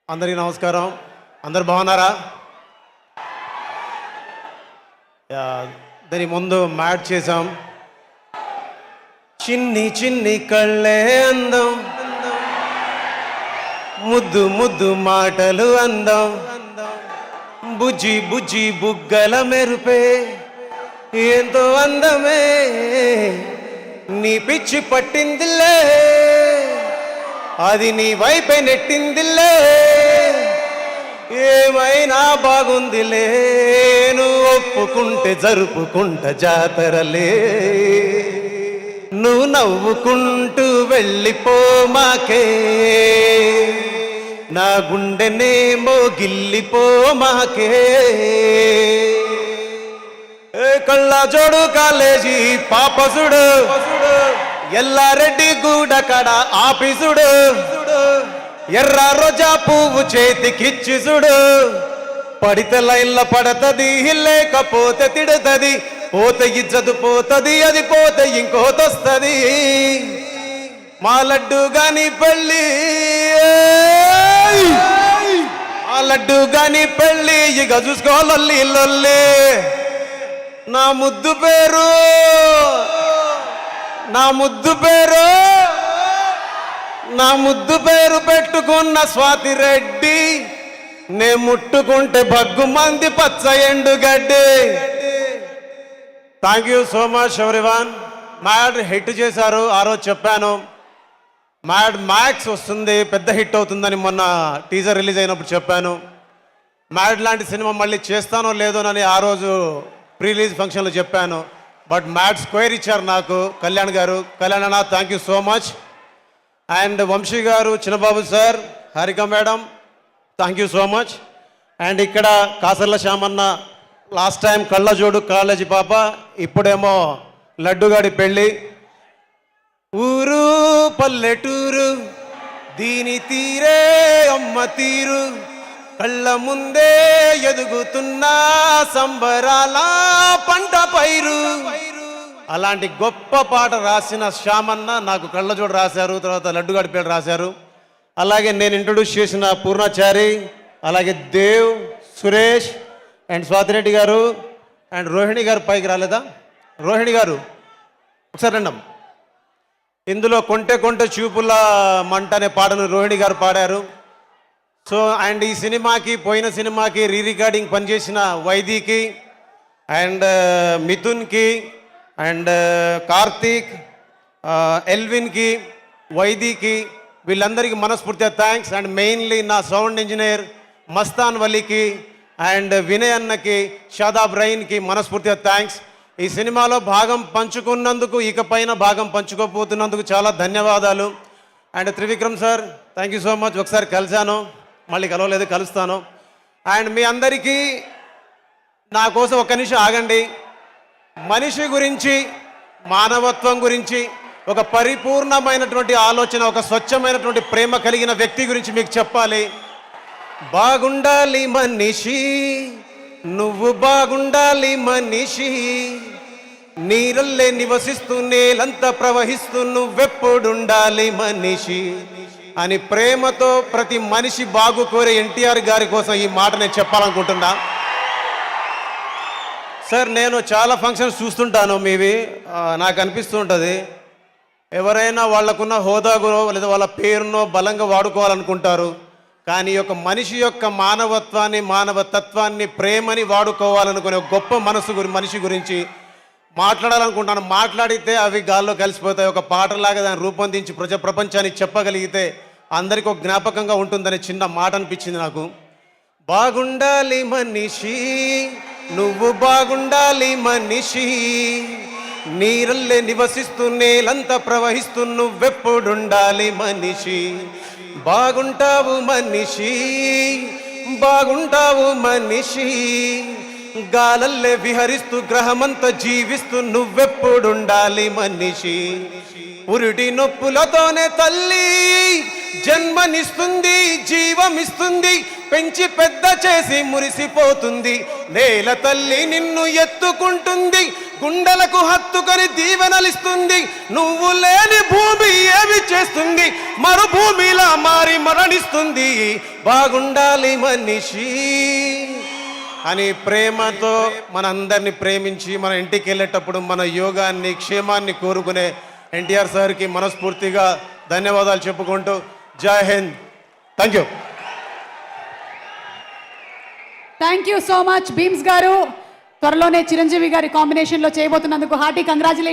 అందరికీ నమస్కారం. అందరు బాగున్నారా? దాని ముందు మ్యాట్ చేసాం. చిన్ని చిన్ని కళ్ళే అందం, ముద్దు ముద్దు మాటలు అందం, బుజ్జి బుజ్జి బుగ్గల మెరుపే ఎంతో అందమే, నీ పిచ్చి పట్టిందిలే, అది నీ వైపే నెట్టిందిలే, ఏమైనా బాగుందిలే, నువ్వు ఒప్పుకుంటే జరుపుకుంట జాతరలే, నువ్వు నవ్వుకుంటూ వెళ్ళిపో మాకే, నా గుండెనేమో గిల్లిపో మాకే. కళ్ళ జోడు కాలేజీ పాపసుడు, ఎల్లారెడ్డి గూడ కడ ఆఫీసుడు, ఎర్ర రోజా పువ్వు చేతికిచ్చిసుడు, పడితే లైన్ల పడతది, లేకపోతే తిడతది, పోతే ఇజ్జతు పోతది, అది పోతే ఇంకోతొస్తది, మా లడ్డు గాని పెళ్ళి, మా లడ్డు గాని పెళ్ళి, ఇక చూసుకోవాలి లొల్లి, నా ముద్దు పేరు, నా ముద్దు పేరు, నా ముద్దు పేరు పెట్టుకున్న స్వాతి రెడ్డి, నే ముట్టుకుంటే భగ్గు మంది పచ్చ ఎండుగడ్డి. Thank you so much everyone. Mad hit చేశారు, ఆ రోజు చెప్పాను మ్యాడ్ మ్యాక్స్ వస్తుంది, పెద్ద హిట్ అవుతుందని మొన్న టీజర్ రిలీజ్ అయినప్పుడు చెప్పాను. మ్యాడ్ లాంటి సినిమా మళ్ళీ చేస్తానో లేదోనని ఆ రోజు ప్రీ రిలీజ్ ఫంక్షన్లో చెప్పాను. బట్ మ్యాడ్ స్క్వేర్ ఇచ్చారు నాకు కళ్యాణ్ గారు. కళ్యాణ్ అన్న thank you so much. And Vamsi garu, Chinnababu sir, Harika madam thank you so much. And ఇక్కడ కాసర్ల శ్యామన్న లాస్ట్ టైం కళ్ళజోడు కాలేజీ పాప, ఇప్పుడేమో లడ్డుగాడి పెళ్ళి. ఊరు పల్లెటూరు దీని తీరే అమ్మ తీరు, కళ్ళ ముందే ఎదుగుతున్న సంబరాల పంట పైరు. అలాంటి గొప్ప పాట రాసిన శ్యామన్న నాకు కళ్ళజోడు రాశారు, తర్వాత లడ్డుగాడి పేరు రాశారు. అలాగే నేను ఇంట్రొడ్యూస్ చేసిన పూర్ణాచారి, అలాగే దేవ్, సురేష్ అండ్ స్వాతిరెడ్డి గారు అండ్ రోహిణి గారు. పైకి రాలేదా రోహిణి గారు? ఒకసారి రండి. ఇందులో కొంటె కొంటె చూపుల మంట అనే పాటను రోహిణి గారు పాడారు. సో అండ్ ఈ సినిమాకి, పోయిన సినిమాకి రీ రికార్డింగ్ పనిచేసిన వైదీకి అండ్ మిథున్కి అండ్ కార్తీక్, ఎల్విన్కి, వైదీకి, వీళ్ళందరికీ మనస్ఫూర్తిగా థ్యాంక్స్. అండ్ మెయిన్లీ నా సౌండ్ ఇంజనీర్ మస్తాన్ వలీకి అండ్ వినయ్ అన్నకి, షాదాబ్ రైన్కి మనస్ఫూర్తిగా థ్యాంక్స్. ఈ సినిమాలో భాగం పంచుకున్నందుకు, ఇకపైన భాగం పంచుకోపోతున్నందుకు చాలా ధన్యవాదాలు. And Trivikram sir thank you so much. ఒకసారి కలిశాను, మళ్ళీ కలవలేదు, కలుస్తాను. అండ్ మీ అందరికీ నా కోసం ఒక్క నిమిషం ఆగండి. మనిషి గురించి, మానవత్వం గురించి, ఒక పరిపూర్ణమైనటువంటి ఆలోచన, ఒక స్వచ్ఛమైనటువంటి ప్రేమ కలిగిన వ్యక్తి గురించి మీకు చెప్పాలి. బాగుండాలి మనిషి, నువ్వు బాగుండాలి మనిషి, నీరల్లే నివసిస్తూ నేలంతా ప్రవహిస్తూ నువ్వెప్పుడుండాలి మనిషి అని ప్రేమతో ప్రతి మనిషి బాగు కోరే ఎన్టీఆర్ గారి కోసం ఈ మాట నేను చెప్పాలనుకుంటున్నా. సార్ నేను చాలా ఫంక్షన్స్ చూస్తుంటాను మీవి, నాకు అనిపిస్తూ ఉంటుంది ఎవరైనా వాళ్ళకున్న హోదాగునో లేదా వాళ్ళ పేరునో బలంగా వాడుకోవాలనుకుంటారు, కానీ ఒక మనిషి యొక్క మానవత్వాన్ని, మానవతత్వాన్ని, ప్రేమని వాడుకోవాలనుకునే ఒక గొప్ప మనిషి గురించి మాట్లాడాలనుకుంటాను. మాట్లాడితే అవి గాల్లో కలిసిపోతాయి. ఒక పాటలాగా దాన్ని రూపొందించి ప్రపంచానికి చెప్పగలిగితే అందరికీ ఒక జ్ఞాపకంగా ఉంటుందనే చిన్న మాట అనిపించింది నాకు. బాగుండాలి మనిషి, నువ్వు బాగుండాలి మనిషి, నీరల్లే నివసిస్తూ నేలంతా ప్రవహిస్తూ నువ్వెప్పుడుండాలి మనిషి, బాగుంటావు మనిషి, బాగుంటావు మనిషి, గాలల్లే విహరిస్తూ గ్రహమంతా జీవిస్తూ నువ్వెప్పుడుండాలి మనిషి, పురిటి నొప్పులతోనే తల్లి జన్మనిస్తుంది, జీవమిస్తుంది, పెంచి పెద్ద చేసి మురిసిపోతుంది, నేల తల్లి నిన్ను ఎత్తుకుంటుంది, గుండెలకు హత్తుకొని దీవెనలిస్తుంది. నువ్వు లేని భూమి ఏమి చేస్తుంది, మరుభూమిలా మారి మరణిస్తుంది. బాగుండాలి మనిషి అని ప్రేమతో మనందరినీ ప్రేమించి మన ఇంటికి వెళ్ళేటప్పుడు మన యోగాన్ని క్షేమాన్ని కోరుకునే ఎన్టీఆర్ సార్కి మనస్ఫూర్తిగా ధన్యవాదాలు చెప్పుకుంటూ జై Hind. Thank you. Thank you so much Bheems గారు. త్వరలోనే చిరంజీవి గారి కాంబినేషన్లో చేయబోతున్నందుకు హార్టీ కంగ్రాచులేషన్.